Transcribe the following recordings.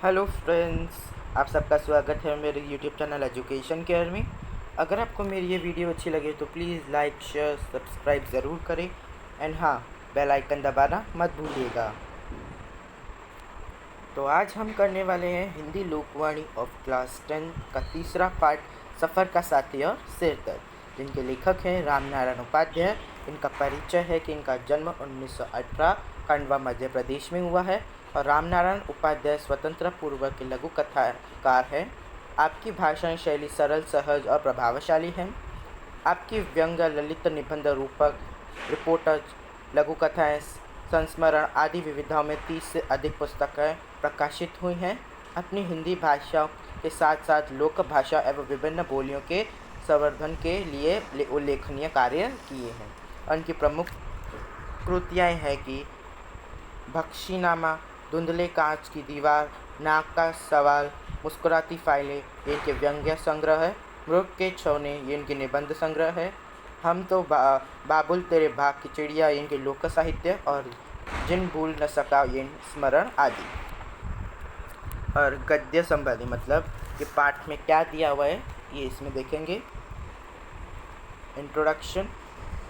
Hello friends, आप सबका स्वागत है मेरे यूट्यूब चैनल एजुकेशन केयर में। अगर आपको मेरी ये वीडियो अच्छी लगे तो प्लीज़ लाइक शेयर सब्सक्राइब ज़रूर करें एंड हाँ, बेल आइकन दबाना मत भूलिएगा। तो आज हम करने वाले हैं हिंदी लोकवाणी ऑफ क्लास 10 का तीसरा पार्ट, सफ़र का साथी और सिरदर्द, जिनके लेखक हैं रामनारायण उपाध्याय। इनका परिचय है कि इनका जन्म 1918 खंडवा मध्य प्रदेश में हुआ है और रामनारायण उपाध्याय स्वतंत्रता पूर्व के लघु कथाकार हैं। आपकी भाषण शैली सरल, सहज और प्रभावशाली है। आपकी व्यंग्य, ललित, निबंध, रूपक, रिपोर्टर, लघु कथाएँ, संस्मरण आदि विविधाओं में 30 से अधिक पुस्तकें प्रकाशित हुई हैं। अपनी हिंदी भाषा के साथ साथ लोक भाषा एवं विभिन्न बोलियों के संवर्धन के लिए उल्लेखनीय कार्य किए हैं। उनकी प्रमुख कृतियाँ हैं कि बख्शीनामा, धुंधले कांच की दीवार, नाक का सवाल, मुस्कुराती फाइलें ये इनके व्यंग्य संग्रह है। मृग के छौने ये इनके निबंध संग्रह है। हम तो बाबुल तेरे भाग की चिड़िया ये इनके लोक साहित्य और जिन भूल न सका ये स्मरण आदि। और गद्य संबंधी मतलब कि पाठ में क्या दिया हुआ है ये इसमें देखेंगे। इंट्रोडक्शन।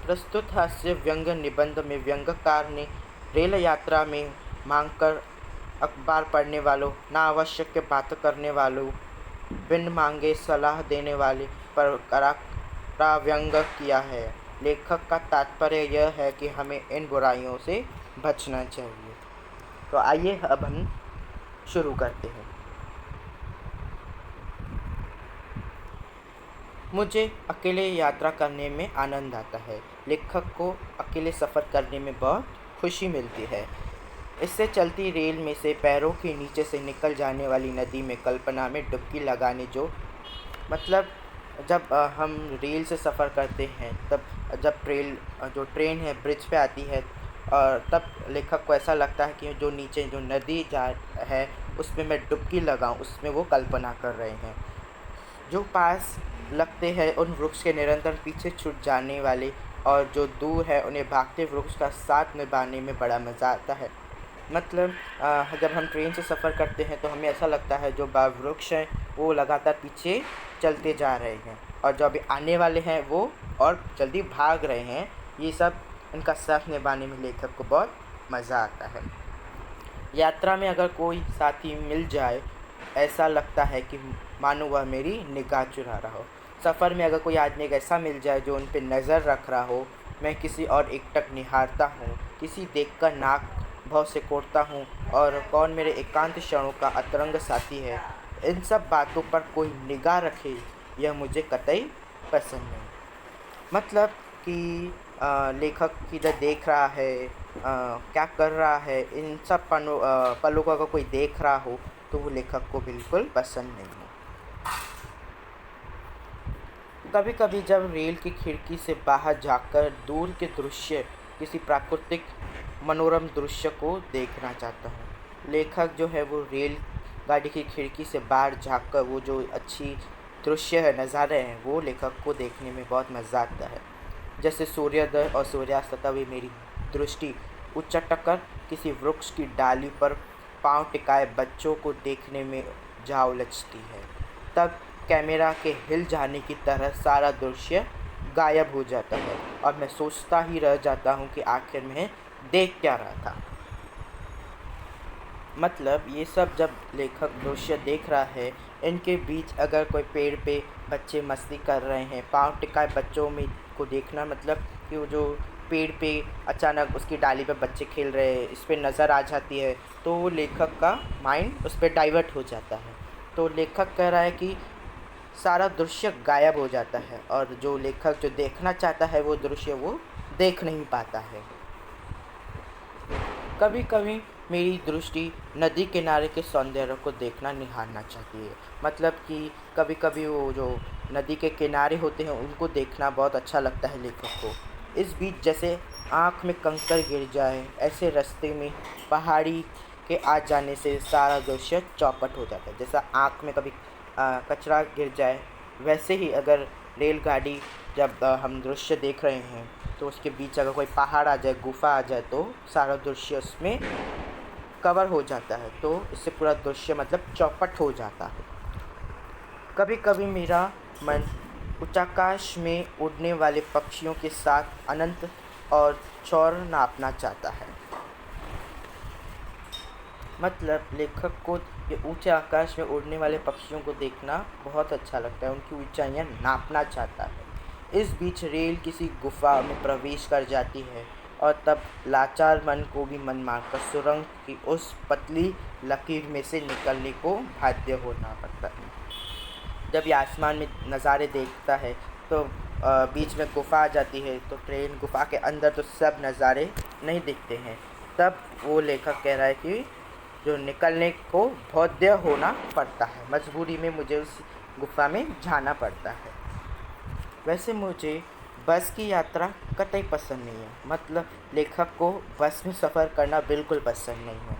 प्रस्तुत हास्य व्यंग निबंध में व्यंग्यकार ने रेल यात्रा में मांग कर अखबार पढ़ने वालों, नावश्यक बात करने वालों, बिन मांगे सलाह देने वाले पर कड़ा व्यंग किया है। लेखक का तात्पर्य यह है कि हमें इन बुराइयों से बचना चाहिए। तो आइए अब हम शुरू करते हैं। मुझे अकेले यात्रा करने में आनंद आता है। लेखक को अकेले सफ़र करने में बहुत खुशी मिलती है। इससे चलती रेल में से पैरों के नीचे से निकल जाने वाली नदी में कल्पना में डुबकी लगाने मतलब जब हम रेल से सफ़र करते हैं तब जब जो ट्रेन है ब्रिज पे आती है और तब लेखक को ऐसा लगता है कि जो नीचे जो नदी जा है उसमें मैं डुबकी लगाऊं, उसमें वो कल्पना कर रहे हैं। जो पास लगते हैं उन वृक्ष के निरंतर पीछे छूट जाने वाले और जो दूर है उन्हें भागते वृक्ष का साथ निभाने में बड़ा मज़ा आता है। मतलब जब हम ट्रेन से सफ़र करते हैं तो हमें ऐसा लगता है जो वृक्ष हैं वो लगातार पीछे चलते जा रहे हैं और जो अभी आने वाले हैं वो और जल्दी भाग रहे हैं। ये सब इनका साथ निभाने में लेखक को बहुत मज़ा आता है। यात्रा में अगर कोई साथी मिल जाए ऐसा लगता है कि मानो वह मेरी निगाह चुरा रहा हो। सफ़र में अगर कोई आदमी ऐसा मिल जाए जो उन पर नज़र रख रहा हो, मैं किसी और एकटक निहारता हूँ, किसी देखकर नाक भाव से कोड़ता हूँ और कौन मेरे एकांत क्षणों का अतरंग साथी है, इन सब बातों पर कोई निगाह रखे यह मुझे कतई पसंद नहीं। मतलब कि लेखक किधर देख रहा है, क्या कर रहा है, इन सब पलों को अगर कोई देख रहा हो तो वो लेखक को बिल्कुल पसंद नहीं है। कभी कभी जब रेल की खिड़की से बाहर जाकर दूर के दृश्य, किसी प्राकृतिक मनोरम दृश्य को देखना चाहता हूँ। लेखक जो है वो रेल गाड़ी की खिड़की से बाहर झाँककर वो जो अच्छी दृश्य है, नज़ारे हैं, वो लेखक को देखने में बहुत मज़ा आता है। जैसे सूर्योदय और सूर्यास्त तक भी मेरी दृष्टि उच्चटक कर किसी वृक्ष की डाली पर पांव टिकाए बच्चों को देखने में जा उलझती है। तब कैमरा के हिल जाने की तरह सारा दृश्य गायब हो जाता है और मैं सोचता ही रह जाता हूँ कि आखिर में देख क्या रहा था। मतलब ये सब जब लेखक दृश्य देख रहा है, इनके बीच अगर कोई पेड़ पे बच्चे मस्ती कर रहे हैं, पाँव टिकाए बच्चों में को देखना, मतलब कि वो जो पेड़ पे अचानक उसकी डाली पे बच्चे खेल रहे हैं, इस पे नज़र आ जाती है तो लेखक का माइंड उस पर डाइवर्ट हो जाता है। तो लेखक कह रहा है कि सारा दृश्य गायब हो जाता है और जो लेखक जो देखना चाहता है वो दृश्य वो देख नहीं पाता है। कभी कभी मेरी दृष्टि नदी किनारे के सौंदर्य को देखना निहारना चाहती है। मतलब कि कभी कभी वो जो नदी के किनारे होते हैं उनको देखना बहुत अच्छा लगता है लेखक को। इस बीच जैसे आँख में कंकर गिर जाए, ऐसे रास्ते में पहाड़ी के आ जाने से सारा दृश्य चौपट हो जाता है। जैसा आँख में कभी कचरा गिर जाए, वैसे ही अगर रेलगाड़ी जब हम दृश्य देख रहे हैं तो उसके बीच अगर कोई पहाड़ आ जाए, गुफा आ जाए तो सारा दृश्य उसमें कवर हो जाता है, तो इससे पूरा दृश्य मतलब चौपट हो जाता है। कभी कभी मेरा मन उच्चाकाश में उड़ने वाले पक्षियों के साथ अनंत और चौर नापना चाहता है। मतलब लेखक को ये ऊंचे आकाश में उड़ने वाले पक्षियों को देखना बहुत अच्छा लगता है, उनकी ऊंचाइयां नापना चाहता है। इस बीच रेल किसी गुफा में प्रवेश कर जाती है और तब लाचार मन को भी मन मारकर सुरंग की उस पतली लकीर में से निकलने को बाध्य होना पड़ता है। जब ये आसमान में नज़ारे देखता है तो बीच में गुफा आ जाती है, तो ट्रेन गुफा के अंदर तो सब नज़ारे नहीं दिखते हैं। तब वो लेखक कह रहा है कि जो निकलने को बाध्य होना पड़ता है, मजबूरी में मुझे उस गुफा में जाना पड़ता है। वैसे मुझे बस की यात्रा कतई पसंद नहीं है। मतलब लेखक को बस में सफ़र करना बिल्कुल पसंद नहीं है।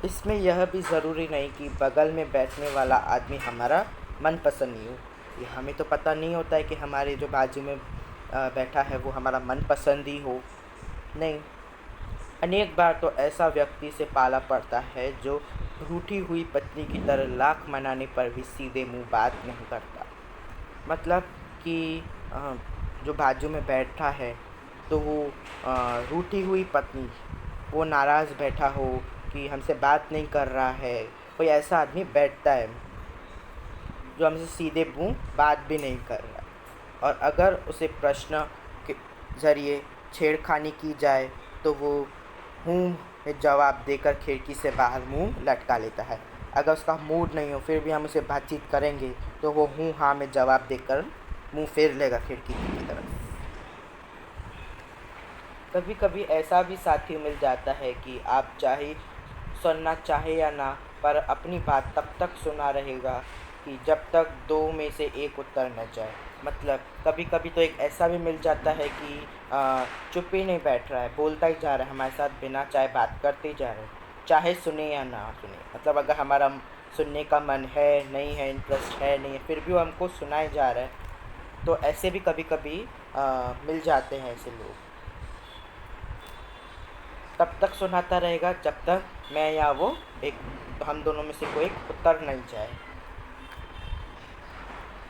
इसमें यह भी ज़रूरी नहीं कि बगल में बैठने वाला आदमी हमारा मनपसंद नहीं हो। ये हमें तो पता नहीं होता है कि हमारे जो बाजू में बैठा है वो हमारा मनपसंद ही हो। नहीं, अनेक बार तो ऐसा व्यक्ति से पाला पड़ता है जो रूठी हुई पत्नी की तरह लाख मनाने पर भी सीधे मुंह बात नहीं करता। मतलब कि जो बाजू में बैठा है तो वो रूठी हुई पत्नी, वो नाराज़ बैठा हो कि हमसे बात नहीं कर रहा है, कोई ऐसा आदमी बैठता है जो हमसे सीधे मुंह बात भी नहीं कर रहा। और अगर उसे प्रश्न के ज़रिए छेड़खानी की जाए तो वो हूँ में जवाब देकर खिड़की से बाहर मुंह लटका लेता है। अगर उसका मूड नहीं हो फिर भी हम उसे बातचीत करेंगे तो वो हूँ हाँ में जवाब देकर मुंह फेर लेगा खिड़की की तरफ। कभी कभी ऐसा भी साथी मिल जाता है कि आप चाहे सुनना चाहे या ना, पर अपनी बात तब तक सुना रहेगा कि जब तक दो में से एक उत्तर न जाए। मतलब कभी कभी तो एक ऐसा भी मिल जाता है कि चुप ही नहीं बैठ रहा है, बोलता ही जा रहा है हमारे साथ, बिना चाहे बात करते ही जा रहा है, चाहे सुने या ना सुने। मतलब अगर हमारा सुनने का मन है नहीं है, इंटरेस्ट है नहीं है, फिर भी वो हमको सुनाए जा रहा है। तो ऐसे भी कभी कभी मिल जाते हैं ऐसे लोग। तब तक सुनाता रहेगा जब तक मैं या वो एक हम दोनों में से कोई उत्तर नहीं जाए।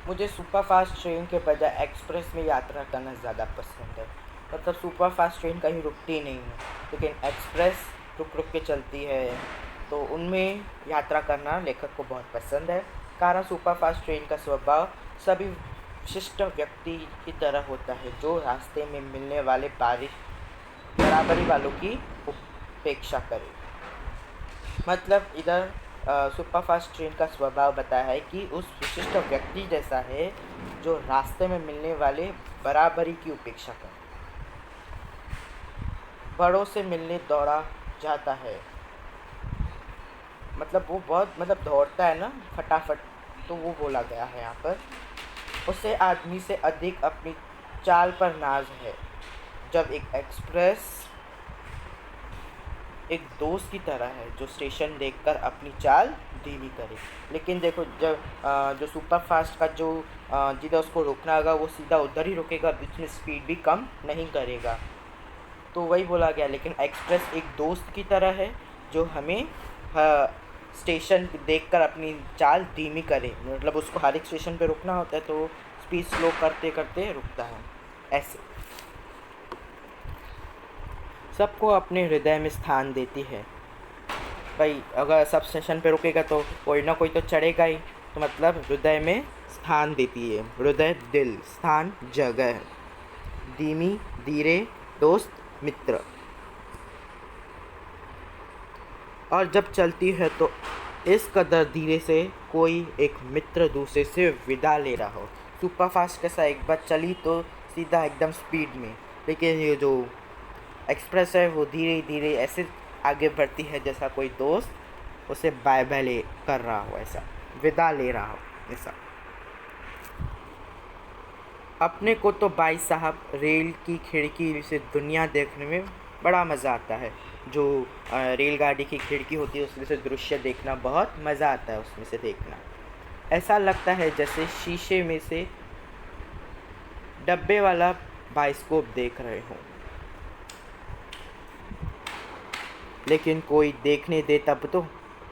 मुझे सुपरफास्ट ट्रेन के बजाय एक्सप्रेस में यात्रा करना ज़्यादा पसंद है। मतलब सुपरफास्ट ट्रेन कहीं रुकती नहीं है, लेकिन एक्सप्रेस रुक रुक के चलती है, तो उनमें यात्रा करना लेखक को बहुत पसंद है। कारण सुपरफास्ट ट्रेन का स्वभाव सभी विशिष्ट व्यक्ति की तरह होता है जो रास्ते में मिलने वाले बराबरी वालों की उपेक्षा करे। मतलब इधर सुपरफास्ट ट्रेन का स्वभाव बताया है कि उस विशिष्ट व्यक्ति जैसा है जो रास्ते में मिलने वाले बराबरी की उपेक्षा करे। बड़ों से मिलने दौड़ा जाता है, मतलब वो बहुत दौड़ता है ना फटाफट, तो वो बोला गया है यहाँ पर। उसे आदमी से अधिक अपनी चाल पर नाज है। जब एक एक्सप्रेस एक दोस्त की तरह है जो स्टेशन देखकर अपनी चाल धीमी करे। लेकिन देखो जब जो सुपर फास्ट का जो जिधर उसको रुकना होगा वो सीधा उधर ही रुकेगा, बीच में स्पीड भी कम नहीं करेगा। तो वही बोला गया। लेकिन एक्सप्रेस एक दोस्त की तरह है जो हमें स्टेशन देखकर अपनी चाल धीमी करे। मतलब उसको हर एक स्टेशन पे रुकना होता है तो स्पीड स्लो करते करते रुकता है। ऐसे सबको अपने हृदय में स्थान देती है। भाई अगर सब स्टेशन पे रुकेगा तो कोई ना कोई तो चढ़ेगा ही, तो मतलब हृदय में स्थान देती है। हृदय दिल, स्थान जगह, धीमी धीरे दोस्त मित्र। और जब चलती है तो इस कदर धीरे से कोई एक मित्र दूसरे से विदा ले रहा हो। सुपर फास्ट कैसा, एक बार चली तो सीधा एकदम स्पीड में, लेकिन ये जो एक्सप्रेस है वो धीरे धीरे ऐसे आगे बढ़ती है जैसा कोई दोस्त उसे बाय बाय कर रहा हो, ऐसा विदा ले रहा हो ऐसा। अपने को तो भाई साहब रेल की खिड़की से दुनिया देखने में बड़ा मज़ा आता है। जो रेलगाड़ी की खिड़की होती है उसमें से दृश्य देखना बहुत मज़ा आता है। उसमें से देखना ऐसा लगता है जैसे शीशे में से डब्बे वाला बाइस्कोप देख रहे हों। लेकिन कोई देखने दे तब तो।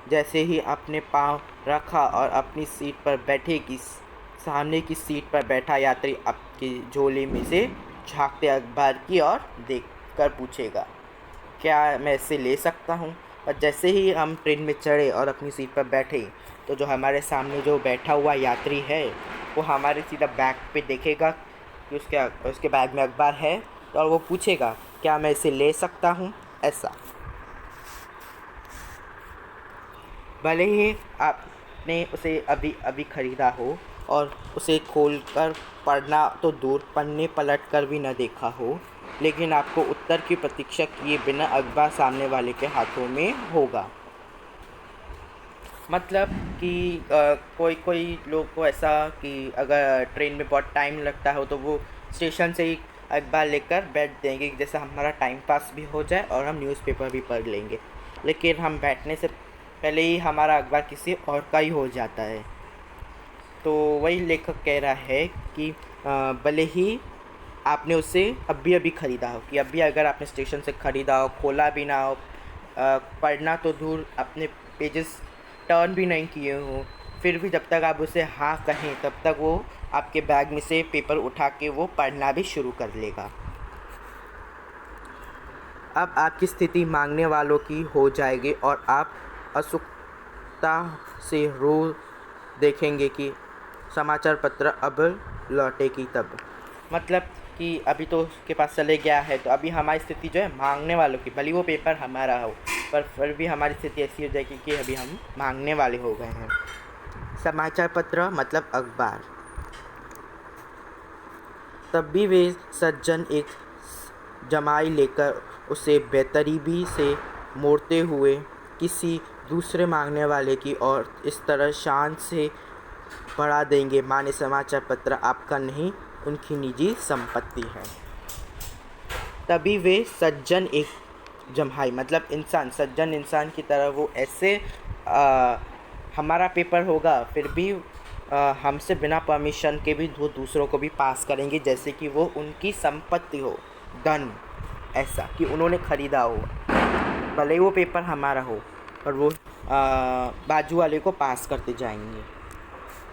जैसे ही अपने पाँव रखा और अपनी सीट पर बैठे कि सामने की सीट पर बैठा यात्री आपकी झोली में से झांकते अखबार की ओर देख कर पूछेगा, क्या मैं इसे ले सकता हूँ। और जैसे ही हम ट्रेन में चढ़े और अपनी सीट पर बैठे तो जो हमारे सामने जो बैठा हुआ यात्री है वो हमारे सीधा बैग पे देखेगा कि उसके बैग में अखबार है, और वो पूछेगा, क्या मैं इसे ले सकता हूँ, ऐसा। भले ही आपने उसे अभी अभी ख़रीदा हो और उसे खोलकर पढ़ना तो दूर, पन्ने पलट कर भी न देखा हो, लेकिन आपको उत्तर की प्रतीक्षा किए बिना अखबार सामने वाले के हाथों में होगा। मतलब कि कोई कोई लोग को ऐसा कि अगर ट्रेन में बहुत टाइम लगता हो तो वो स्टेशन से ही अखबार लेकर बैठ देंगे, जैसे हमारा टाइम पास भी हो जाए और हम न्यूज़पेपर भी पढ़ लेंगे। लेकिन हम बैठने से पहले ही हमारा अखबार किसी और का ही हो जाता है। तो वही लेखक कह रहा है कि भले ही आपने उसे अभी अभी ख़रीदा हो, कि अभी अगर आपने स्टेशन से ख़रीदा हो, खोला भी ना हो, पढ़ना तो दूर, अपने पेजेस टर्न भी नहीं किए हो, फिर भी जब तक आप उसे हाँ कहें तब तक वो आपके बैग में से पेपर उठा के वो पढ़ना भी शुरू कर लेगा। अब आपकी स्थिति मांगने वालों की हो जाएगी और आप उत्सुकता से रो देखेंगे कि समाचार पत्र अब लौटेगी तब। मतलब कि अभी तो उसके पास चले गया है, तो अभी हमारी स्थिति जो है मांगने वालों की, भले वो पेपर हमारा हो पर फिर भी हमारी स्थिति ऐसी हो जाएगी कि अभी हम मांगने वाले हो गए हैं। समाचार पत्र मतलब अखबार। तब भी वे सज्जन एक जमाई लेकर उसे बेतरतीबी से मोड़ते हुए किसी दूसरे मांगने वाले की ओर इस तरह शान से बढ़ा देंगे माने समाचार पत्र आपका नहीं, उनकी निजी संपत्ति है। तभी वे सज्जन एक जम्हाई मतलब इंसान, सज्जन इंसान की तरह वो ऐसे हमारा पेपर होगा फिर भी हमसे बिना परमिशन के भी वो दूसरों को भी पास करेंगे, जैसे कि वो उनकी संपत्ति हो, धन, ऐसा कि उन्होंने ख़रीदा हो, भले ही वो पेपर हमारा हो, और वो बाजू वाले को पास करते जाएंगे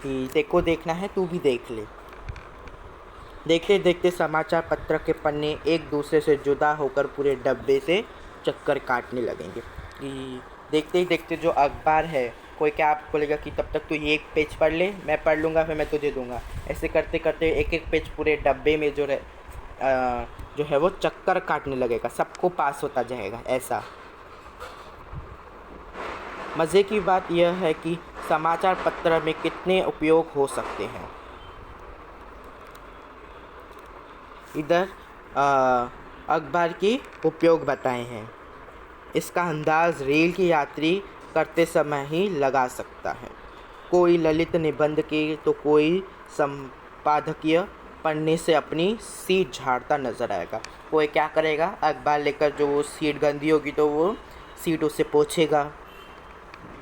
कि तेको देखना है तू भी देख ले। देखते देखते समाचार पत्र के पन्ने एक दूसरे से जुदा होकर पूरे डब्बे से चक्कर काटने लगेंगे। कि देखते ही देखते जो अखबार है, कोई क्या आप बोलेगा कि तब तक तू ये एक पेज पढ़ ले, मैं पढ़ लूँगा, फिर मैं तुझे दूंगा। ऐसे करते करते एक एक पेज पूरे डब्बे में जो है वो चक्कर काटने लगेगा, सबको पास होता जाएगा, ऐसा। मज़े की बात यह है कि समाचार पत्र में कितने उपयोग हो सकते हैं। इधर अखबार की उपयोग बताए हैं। इसका अंदाज़ रेल की यात्री करते समय ही लगा सकता है। कोई ललित निबंध की तो कोई संपादकीय पढ़ने से अपनी सीट झाड़ता नज़र आएगा। कोई क्या करेगा, अखबार लेकर जो वो सीट गंदी होगी तो वो सीट उससे पोंछेगा।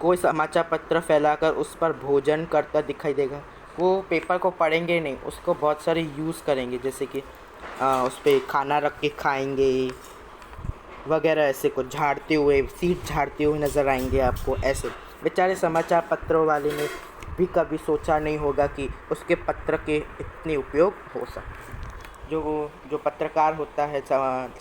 कोई समाचार पत्र फैलाकर उस पर भोजन करता दिखाई देगा। वो पेपर को पढ़ेंगे नहीं, उसको बहुत सारे यूज़ करेंगे, जैसे कि उस पर खाना रख के खाएंगे वगैरह, ऐसे कुछ झाड़ते हुए, सीट झाड़ते हुए नज़र आएंगे आपको। ऐसे बेचारे समाचार पत्रों वाले ने भी कभी सोचा नहीं होगा कि उसके पत्र के इतने उपयोग हो सकते। जो पत्रकार होता है,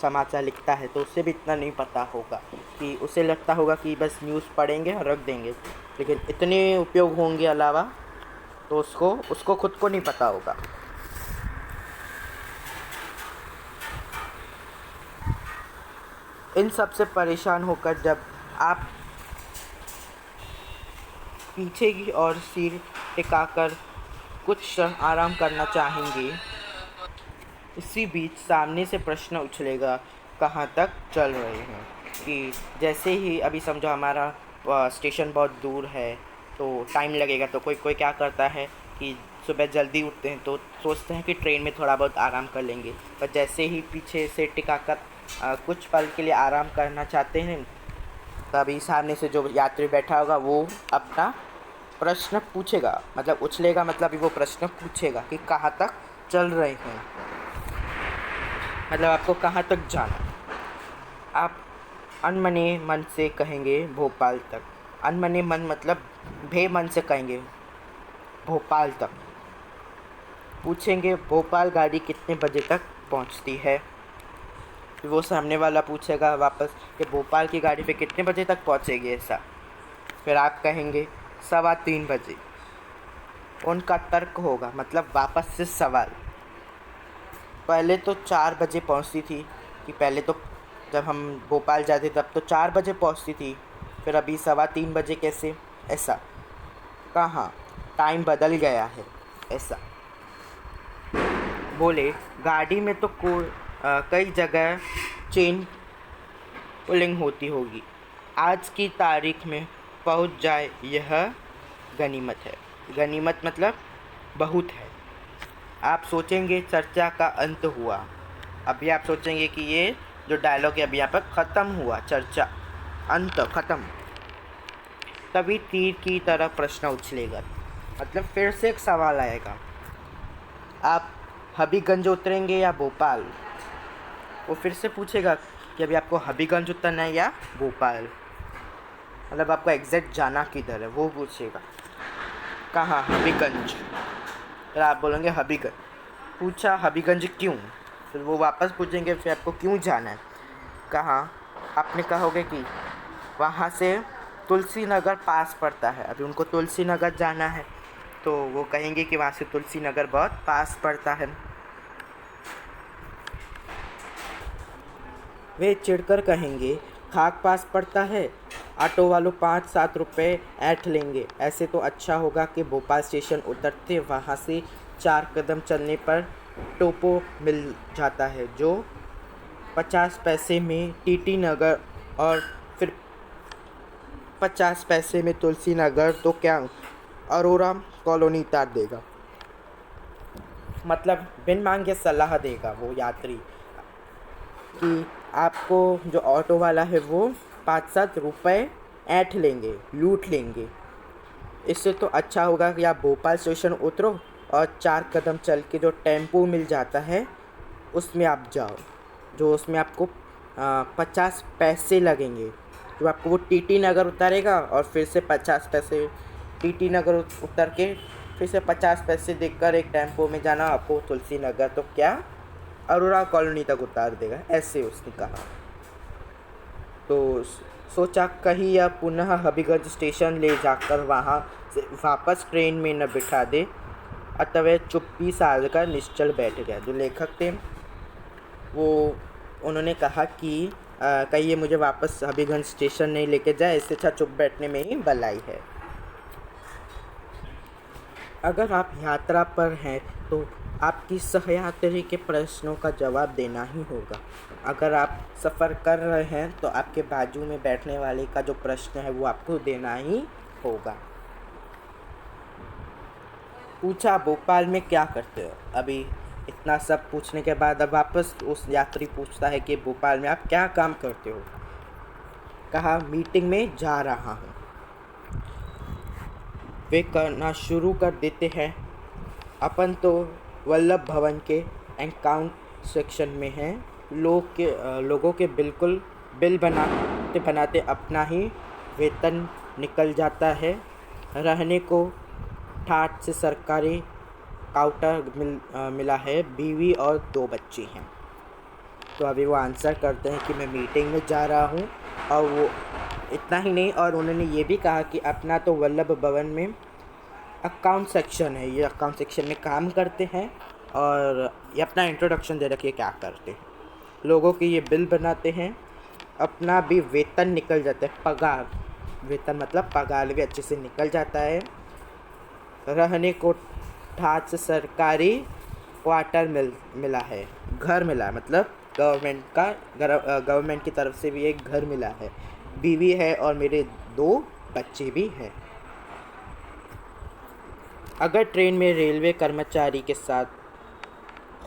समाचार लिखता है, तो उससे भी इतना नहीं पता होगा, कि उसे लगता होगा कि बस न्यूज़ पढ़ेंगे और रख देंगे, लेकिन इतने उपयोग होंगे अलावा तो उसको खुद को नहीं पता होगा। इन सब से परेशान होकर जब आप पीछे की ओर सिर टिकाकर कुछ क्षण आराम करना चाहेंगे, इसी बीच सामने से प्रश्न उछलेगा, कहाँ तक चल रहे हैं। कि जैसे ही अभी समझो हमारा स्टेशन बहुत दूर है तो टाइम लगेगा, तो कोई कोई क्या करता है कि सुबह जल्दी उठते हैं तो सोचते हैं कि ट्रेन में थोड़ा बहुत आराम कर लेंगे, पर जैसे ही पीछे से टिकाकर कुछ पल के लिए आराम करना चाहते हैं, तभी सामने से जो यात्री बैठा होगा वो अपना प्रश्न पूछेगा, मतलब उछलेगा, मतलब वो प्रश्न पूछेगा कि कहाँ तक चल रहे हैं, मतलब आपको कहाँ तक जाना। आप अनमने मन से कहेंगे भोपाल तक। अनमने मन मतलब बेमन से कहेंगे भोपाल तक। पूछेंगे भोपाल गाड़ी कितने बजे तक पहुंचती है। फिर वो सामने वाला पूछेगा वापस कि भोपाल की गाड़ी पे कितने बजे तक पहुंचेगी ऐसा। फिर आप कहेंगे 3:15 बजे। उनका तर्क होगा मतलब वापस से सवाल। पहले तो 4 बजे पहुंचती थी कि पहले तो जब हम भोपाल जाते तब तो 4 बजे पहुंचती थी, फिर अभी 3:15 बजे कैसे ऐसा। कहाँ टाइम बदल गया है ऐसा। बोले गाड़ी में तो कई जगह चेन पुलिंग होती होगी, आज की तारीख में पहुंच जाए यह गनीमत है। गनीमत मतलब बहुत है। आप सोचेंगे चर्चा का अंत हुआ। अभी आप सोचेंगे कि ये जो डायलॉग है अभी यहाँ पर ख़त्म हुआ, चर्चा अंत ख़त्म। तभी तीर की तरह प्रश्न उछलेगा, मतलब फिर से एक सवाल आएगा, आप हबीगंज उतरेंगे या भोपाल। वो फिर से पूछेगा कि अभी आपको हबीगंज उतरना है या भोपाल, मतलब आपको एग्जैक्ट जाना किधर है वो पूछेगा। कहाँ हबीगंज। फिर आप बोलेंगे हबीगंज। पूछा हबीगंज क्यों। फिर वो वापस पूछेंगे फिर आपको क्यों जाना है। कहाँ। आपने कहोगे कि वहाँ से तुलसी नगर पास पड़ता है, अभी उनको तुलसी नगर जाना है तो वो कहेंगे कि वहाँ से तुलसी नगर बहुत पास पड़ता है। वे चिढ़कर कहेंगे खाक पास पड़ता है, ऑटो वालों 5-7 रुपये ऐंठ लेंगे। ऐसे तो अच्छा होगा कि भोपाल स्टेशन उतरते वहाँ से 4 कदम चलने पर टोपो मिल जाता है जो 50 पैसे में टीटी नगर और फिर 50 पैसे में तुलसी नगर तो क्या अरोरा कॉलोनी उतार देगा। मतलब बिन मांगे सलाह देगा वो यात्री कि आपको जो ऑटो वाला है वो 5-7 रुपये ऐंठ लेंगे, लूट लेंगे। इससे तो अच्छा होगा कि आप भोपाल स्टेशन उतरो और 4 कदम चल के जो टेम्पो मिल जाता है उसमें आप जाओ, जो उसमें आपको 50 पैसे लगेंगे, जो आपको वो टीटी नगर उतारेगा और फिर से 50 पैसे टीटी नगर उतर के फिर से 50 पैसे देकर एक टेम्पो में जाना आपको तुलसी नगर तो क्या अरोरा कॉलोनी तक उतार देगा, ऐसे उसने कहा। तो सोचा कहीं यह पुनः हबीगंज स्टेशन ले जाकर वहाँ से वापस ट्रेन में न बिठा दे, अतः चुप्पी साध कर निश्चल बैठ गया। जो लेखक थे वो उन्होंने कहा कि कहीं ये मुझे वापस हबीगंज स्टेशन नहीं लेके जाए, इससे अच्छा चुप बैठने में ही भलाई है। अगर आप यात्रा पर हैं तो आपकी सहयात्री के प्रश्नों का जवाब देना ही होगा। अगर आप सफ़र कर रहे हैं तो आपके बाजू में बैठने वाले का जो प्रश्न है वो आपको देना ही होगा। पूछा भोपाल में क्या करते हो। अभी इतना सब पूछने के बाद अब वापस उस यात्री पूछता है कि भोपाल में आप क्या काम करते हो। कहा मीटिंग में जा रहा हूँ। वे करना शुरू कर देते हैं। अपन तो वल्लभ भवन के अकाउंट सेक्शन में हैं। लोगों के बिल्कुल बिल बनाते बनाते अपना ही वेतन निकल जाता है। रहने को ठाठ से सरकारी क्वार्टर मिला है, बीवी और 2 बच्चे हैं। तो अभी वो आंसर करते हैं कि मैं मीटिंग में जा रहा हूँ, और वो इतना ही नहीं, और उन्होंने ये भी कहा कि अपना तो वल्लभ भवन में अकाउंट सेक्शन है, ये अकाउंट सेक्शन में काम करते हैं, और ये अपना इंट्रोडक्शन दे रखिए क्या करते हैं। लोगों के ये बिल बनाते हैं, अपना भी वेतन निकल जाता है, पगार, वेतन मतलब पगार भी अच्छे से निकल जाता है। रहने को ठाठ से सरकारी क्वार्टर मिला है, घर मिला है, मतलब गवर्नमेंट की तरफ से भी एक घर मिला है। बीवी है और मेरे 2 बच्चे भी हैं। अगर ट्रेन में रेलवे कर्मचारी के साथ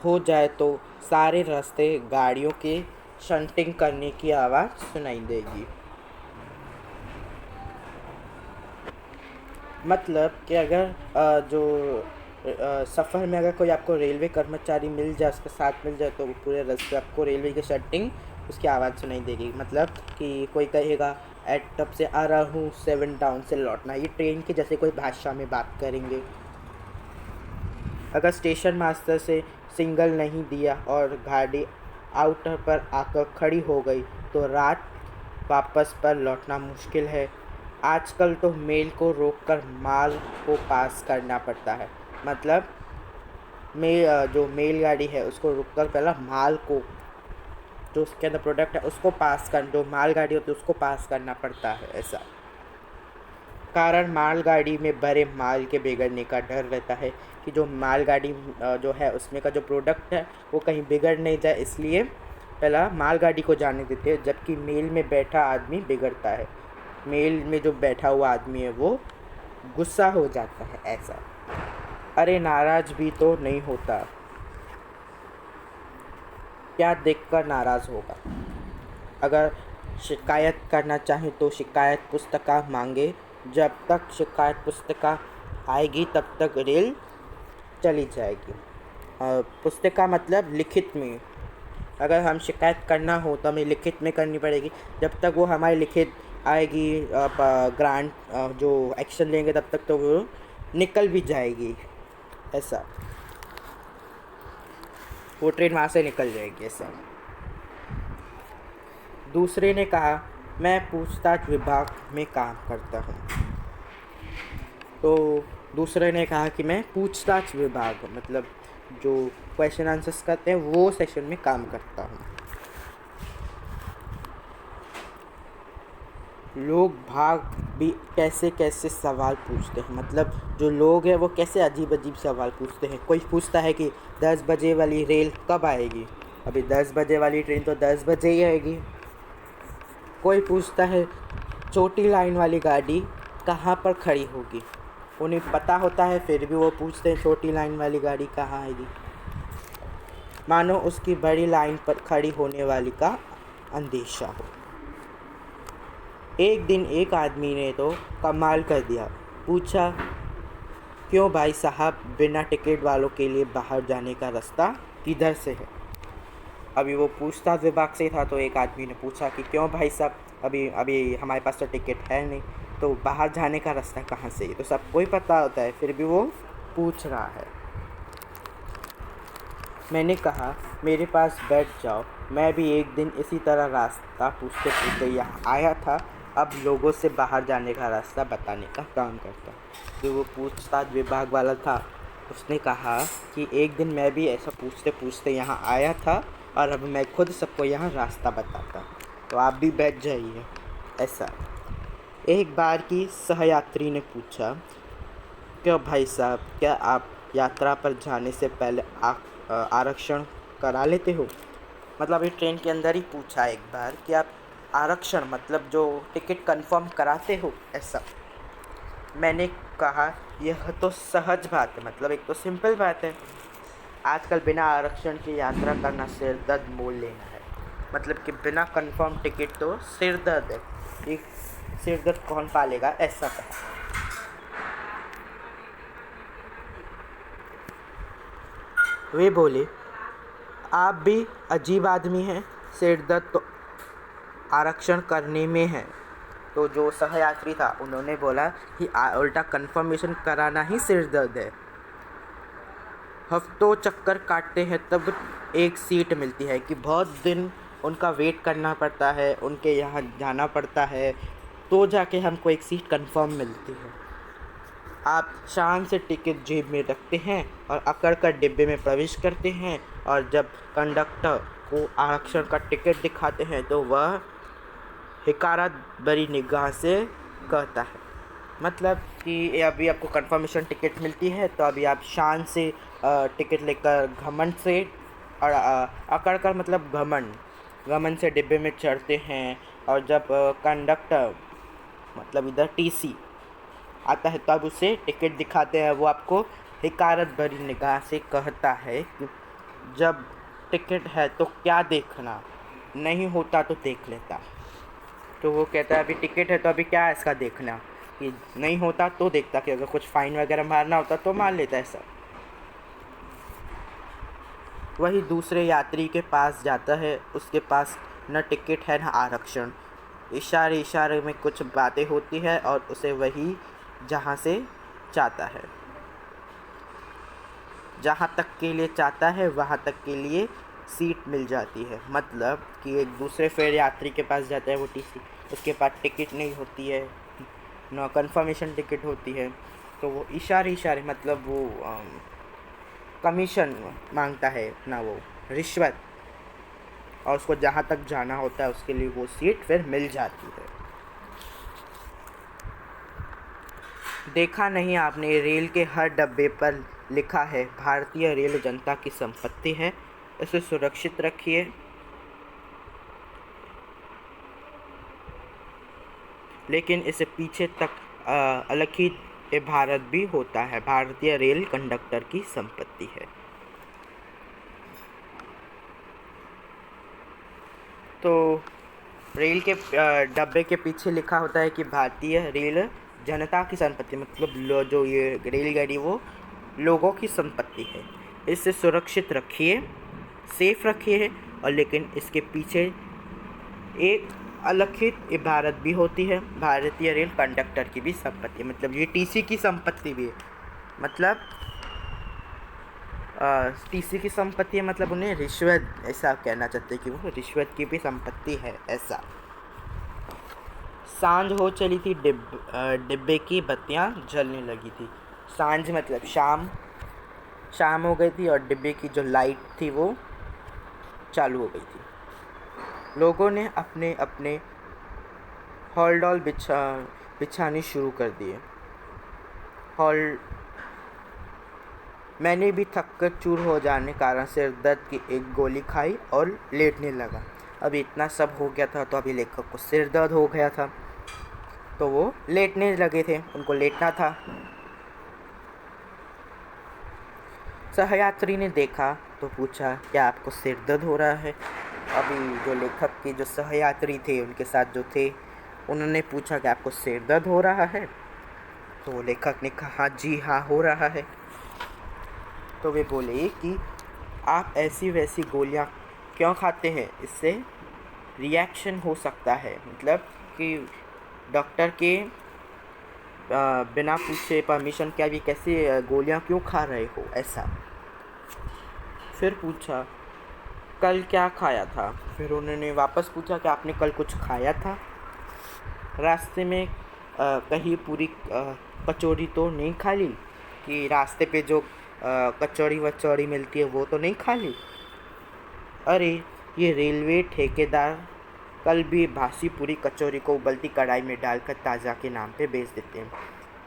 हो जाए तो सारे रास्ते गाड़ियों के शंटिंग करने की आवाज़ सुनाई देगी। मतलब कि अगर सफ़र में अगर कोई आपको रेलवे कर्मचारी मिल जाए, उसके साथ मिल जाए, तो पूरे रास्ते आपको रेलवे की शंटिंग उसकी आवाज़ सुनाई देगी। मतलब कि कोई कहेगा एट अप से आ रहा हूँ, 7 डाउन से लौटना, ये ट्रेन की जैसे कोई भाषा में बात करेंगे। अगर स्टेशन मास्टर से सिग्नल नहीं दिया और गाड़ी आउटर पर आकर खड़ी हो गई तो रात वापस पर लौटना मुश्किल है। आजकल तो मेल को रोककर माल को पास करना पड़ता है। मतलब जो मेल गाड़ी है उसको रुककर पहला माल को, जो उसके अंदर प्रोडक्ट है उसको पास कर, जो माल गाड़ी होती है उसको पास करना पड़ता है। ऐसा कारण मालगाड़ी में भरे माल के बिगड़ने का डर रहता है कि जो मालगाड़ी जो है उसमें का जो प्रोडक्ट है वो कहीं बिगड़ नहीं जाए, इसलिए पहला मालगाड़ी को जाने देते हैं, जबकि मेल में बैठा आदमी बिगड़ता है। मेल में जो बैठा हुआ आदमी है वो गुस्सा हो जाता है। ऐसा अरे नाराज़ भी तो नहीं होता, क्या देखकर नाराज़ होगा। अगर शिकायत करना चाहे तो शिकायत पुस्तिका मांगे, जब तक शिकायत पुस्तिका आएगी तब तक रेल चली जाएगी। पुस्तिका मतलब लिखित में, अगर हम शिकायत करना हो तो हमें लिखित में करनी पड़ेगी। जब तक वो हमारी लिखित आएगी ग्रांट जो एक्शन लेंगे तब तक तो वो निकल भी जाएगी। ऐसा वो ट्रेन वहाँ से निकल जाएगी। ऐसा दूसरे ने कहा मैं पूछताछ विभाग में काम करता हूँ। तो दूसरे ने कहा कि मैं पूछताछ विभाग मतलब जो क्वेश्चन आंसर्स करते हैं वो सेशन में काम करता हूँ। लोग भाग भी कैसे कैसे सवाल पूछते हैं, मतलब जो लोग हैं वो कैसे अजीब अजीब सवाल पूछते हैं। कोई पूछता है कि 10 बजे वाली रेल कब आएगी, अभी 10 बजे वाली ट्रेन तो 10 बजे ही आएगी। कोई पूछता है छोटी लाइन वाली गाड़ी कहाँ पर खड़ी होगी, उन्हें पता होता है फिर भी वो पूछते हैं छोटी लाइन वाली गाड़ी कहाँ आएगी, मानो उसकी बड़ी लाइन पर खड़ी होने वाली का अंदेशा हो। एक दिन एक आदमी ने तो कमाल कर दिया, पूछा क्यों भाई साहब बिना टिकट वालों के लिए बाहर जाने का रास्ता किधर से है। अभी वो पूछताछ विभाग से था तो एक आदमी ने पूछा कि क्यों भाई साहब अभी अभी हमारे पास तो टिकट है नहीं, तो बाहर जाने का रास्ता कहाँ से है। तो सबको ही पता होता है फिर भी वो पूछ रहा है। मैंने कहा मेरे पास बैठ जाओ, मैं भी एक दिन इसी तरह रास्ता पूछते पूछते यहाँ आया था, अब लोगों से बाहर जाने का रास्ता बताने का काम करता। जो वो पूछताछ विभाग वाला था उसने कहा कि एक दिन मैं भी ऐसा पूछते पूछते यहाँ आया था और अब मैं खुद सबको यहाँ रास्ता बताता, तो आप भी बैठ जाइए। ऐसा एक बार की सहयात्री ने पूछा क्यों भाई साहब क्या आप यात्रा पर जाने से पहले आरक्षण करा लेते हो। मतलब ये ट्रेन के अंदर ही पूछा एक बार कि आप आरक्षण मतलब जो टिकट कंफर्म कराते हो। ऐसा मैंने कहा यह तो सहज बात है, मतलब एक तो सिंपल बात है, आजकल बिना आरक्षण की यात्रा करना सिर दर्द मोल लेना है। मतलब कि बिना कंफर्म टिकट तो सिर दर्द है, एक सिर दर्द कौन पालेगा। ऐसा कहा। वे बोले आप भी अजीब आदमी हैं, सिर दर्द तो आरक्षण करने में है। तो जो सहयात्री था उन्होंने बोला कि उल्टा कंफर्मेशन कराना ही सिर दर्द है। हफ्तों चक्कर काटते हैं तब एक सीट मिलती है, कि बहुत दिन उनका वेट करना पड़ता है, उनके यहाँ जाना पड़ता है, तो जाके हमको एक सीट कंफर्म मिलती है। आप शान से टिकट जेब में रखते हैं और अकड़ कर डिब्बे में प्रवेश करते हैं, और जब कंडक्टर को आरक्षण का टिकट दिखाते हैं तो वह हिकारत भरी निगाह से कहता है, मतलब कि अभी आपको कंफर्मेशन टिकट मिलती है तो अभी आप शान से टिकट लेकर घमंड से और अकड़ कर मतलब घमंड से डिब्बे में चढ़ते हैं, और जब कंडक्टर मतलब इधर टीसी आता है तब उसे टिकट दिखाते हैं, वो आपको हिकारत भरी निगाह से कहता है कि जब टिकट है तो क्या देखना, नहीं होता तो देख लेता। तो वो कहता है अभी टिकट है तो अभी क्या है इसका देखना, कि नहीं होता तो देखता, कि अगर कुछ फ़ाइन वगैरह मारना होता तो मार लेता है सब। वही दूसरे यात्री के पास जाता है, उसके पास न टिकट है न आरक्षण। इशारे इशारे में कुछ बातें होती है और उसे वही जहाँ से चाहता है, जहाँ तक के लिए चाहता है वहाँ तक के लिए सीट मिल जाती है। मतलब कि एक दूसरे फेर यात्री के पास जाता है वो टीसी, उसके पास टिकट नहीं होती है, न कंफर्मेशन टिकट होती है, तो वो इशारे इशारे मतलब वो कमीशन मांगता है ना, वो रिश्वत, और उसको जहाँ तक जाना होता है उसके लिए वो सीट फिर मिल जाती है। देखा नहीं आपने, रेल के हर डब्बे पर लिखा है भारतीय रेल जनता की संपत्ति है, इसे सुरक्षित रखिए। लेकिन इसे पीछे तक अलग ही भारत भी होता है, भारतीय रेल कंडक्टर की संपत्ति है। तो रेल के डब्बे के पीछे लिखा होता है कि भारतीय रेल जनता की संपत्ति, मतलब जो ये रेलगाड़ी वो लोगों की संपत्ति है, इसे सुरक्षित रखिए, सेफ रखिए। और लेकिन इसके पीछे एक अलग ही इबारत भी होती है, भारतीय रेल कंडक्टर की भी संपत्ति, मतलब ये टीसी की संपत्ति भी है। मतलब टीसी की संपत्ति है, मतलब उन्हें रिश्वत, ऐसा कहना चाहते हैं कि वो रिश्वत की भी संपत्ति है ऐसा। सांझ हो चली थी, डिब्बे की बत्तियां जलने लगी थी। सांझ मतलब शाम, शाम हो गई थी और डिब्बे की जो लाइट थी वो चालू हो गई थी। लोगों ने अपने अपने हॉलडॉल बिछाने शुरू कर दिए। हॉल मैंने भी थक कर चूर हो जाने कारण सिर दर्द की एक गोली खाई और लेटने लगा। अभी इतना सब हो गया था तो अभी लेखक को सिर दर्द हो गया था, तो वो लेटने लगे थे, उनको लेटना था। सहयात्री ने देखा तो पूछा, क्या आपको सिर दर्द हो रहा है? अभी जो लेखक के जो सहयात्री थे उनके साथ जो थे, उन्होंने पूछा कि आपको सिर दर्द हो रहा है? तो लेखक ने कहा, जी हाँ हो रहा है। तो वे बोले कि आप ऐसी वैसी गोलियां क्यों खाते हैं, इससे रिएक्शन हो सकता है। मतलब कि डॉक्टर के बिना पूछे परमिशन के भी कैसे गोलियां क्यों खा रहे हो ऐसा। फिर पूछा, कल क्या खाया था? फिर उन्होंने वापस पूछा कि आपने कल कुछ खाया था? रास्ते में कहीं पूरी कचौड़ी तो नहीं खा ली, कि रास्ते पे जो कचौड़ी वचौड़ी मिलती है वो तो नहीं खा ली? अरे ये रेलवे ठेकेदार कल भी बासी पूरी कचौरी को उबलती कढ़ाई में डालकर ताज़ा के नाम पे बेच देते हैं।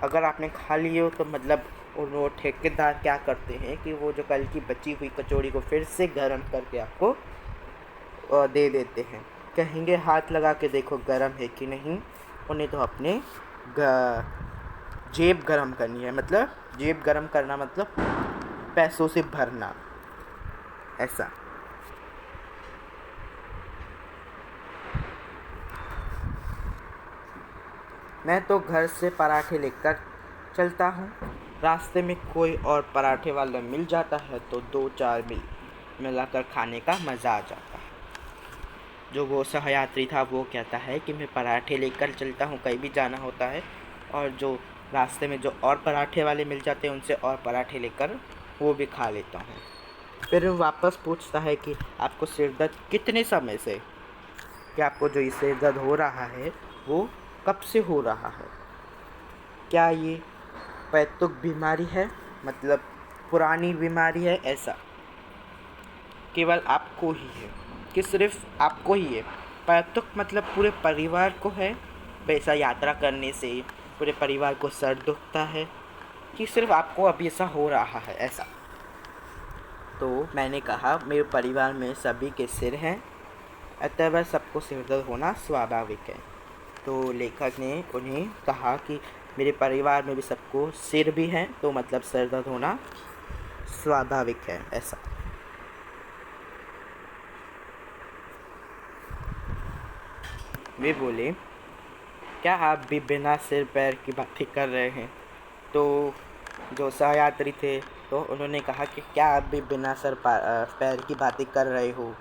अगर आपने खा ली हो तो मतलब वो ठेकेदार क्या करते हैं कि वो जो कल की बची हुई कचौड़ी को फिर से गर्म करके आपको दे देते हैं। कहेंगे हाथ लगा के देखो गर्म है कि नहीं। उन्हें तो अपने जेब गर्म करनी है, मतलब जेब गर्म करना मतलब पैसों से भरना ऐसा। मैं तो घर से पराठे लेकर चलता हूँ, रास्ते में कोई और पराठे वाला मिल जाता है तो दो चार मिलाकर खाने का मज़ा आ जाता है। जो वो सहयात्री था वो कहता है कि मैं पराठे लेकर चलता हूँ, कहीं भी जाना होता है, और जो रास्ते में जो और पराठे वाले मिल जाते हैं उनसे और पराठे लेकर वो भी खा लेता हूँ। फिर वापस पूछता है कि आपको सिर दर्द कितने समय से, कि आपको जो ये सिर दर्द हो रहा है वो कब से हो रहा है? क्या ये पैतृक बीमारी है, मतलब पुरानी बीमारी है ऐसा? केवल आपको ही है कि सिर्फ आपको ही है? पैतृक मतलब पूरे परिवार को है, वैसा यात्रा करने से पूरे परिवार को सर दुखता है, कि सिर्फ आपको अभी ऐसा हो रहा है ऐसा? तो मैंने कहा, मेरे परिवार में सभी के सिर हैं, अतः सबको सिर दर्द होना स्वाभाविक है। तो लेखक ने उन्हें कहा कि मेरे परिवार में भी सबको सिर भी हैं, तो मतलब सिर दर्द होना स्वाभाविक है ऐसा। वे बोले, क्या आप भी बिना सिर पैर की बातें कर रहे हैं? तो जो सहयात्री थे तो उन्होंने कहा कि क्या आप भी बिना पैर की बातें कर रहे हो?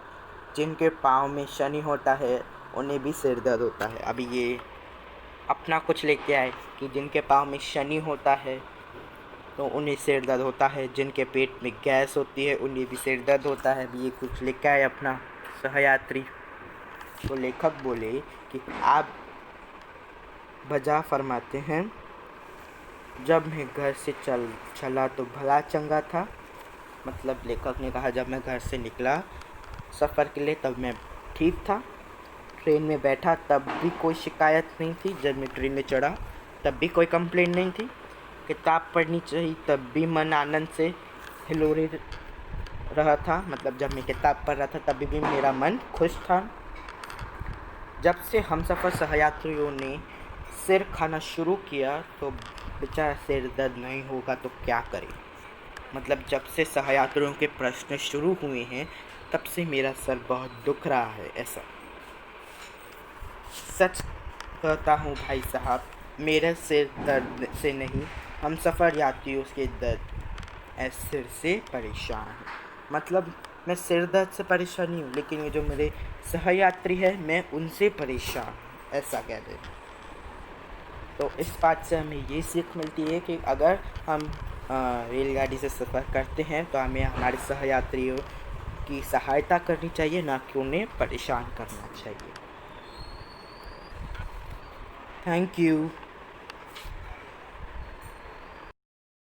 जिनके पाँव में शनि होता है उन्हें भी सिर दर्द होता है। अभी ये अपना कुछ लेके आए कि जिनके पाँव में शनि होता है तो उन्हें सिर दर्द होता है, जिनके पेट में गैस होती है उन्हें भी सिर दर्द होता है। अभी ये कुछ लेके आए अपना सहयात्री। तो लेखक बोले कि आप बजा फरमाते हैं, जब मैं घर से चला तो भला चंगा था। मतलब लेखक ने कहा जब मैं घर से निकला सफ़र के लिए तब मैं ठीक था, ट्रेन में बैठा तब भी कोई शिकायत नहीं थी, जब मैं ट्रेन में चढ़ा तब भी कोई कंप्लेंट नहीं थी, किताब पढ़नी चाहिए तब भी मन आनंद से हिलोरे रहा था। मतलब जब मैं किताब पढ़ रहा था तब भी मेरा मन खुश था। जब से हमसफ़र सहयात्रियों ने सिर खाना शुरू किया तो बेचारा सिर दर्द नहीं होगा तो क्या करे। मतलब जब से सहयात्रियों के प्रश्न शुरू हुए हैं तब से मेरा सर बहुत दुख रहा है। ऐसा सच कहता हूँ भाई साहब, मेरे सिर दर्द से नहीं, हम सफ़र यात्रियों के दर्द सिर से परेशान हैं। मतलब मैं सिर दर्द से परेशान नहीं हूँ, लेकिन ये जो मेरे सहयात्री है मैं उनसे परेशान हूँ, ऐसा कह रहे हैं। तो इस बात से हमें ये सीख मिलती है कि अगर हम रेलगाड़ी से सफ़र करते हैं तो हमें हमारे सहयात्रियों की सहायता करनी चाहिए, ना कि उन्हें परेशान करना चाहिए। Thank you.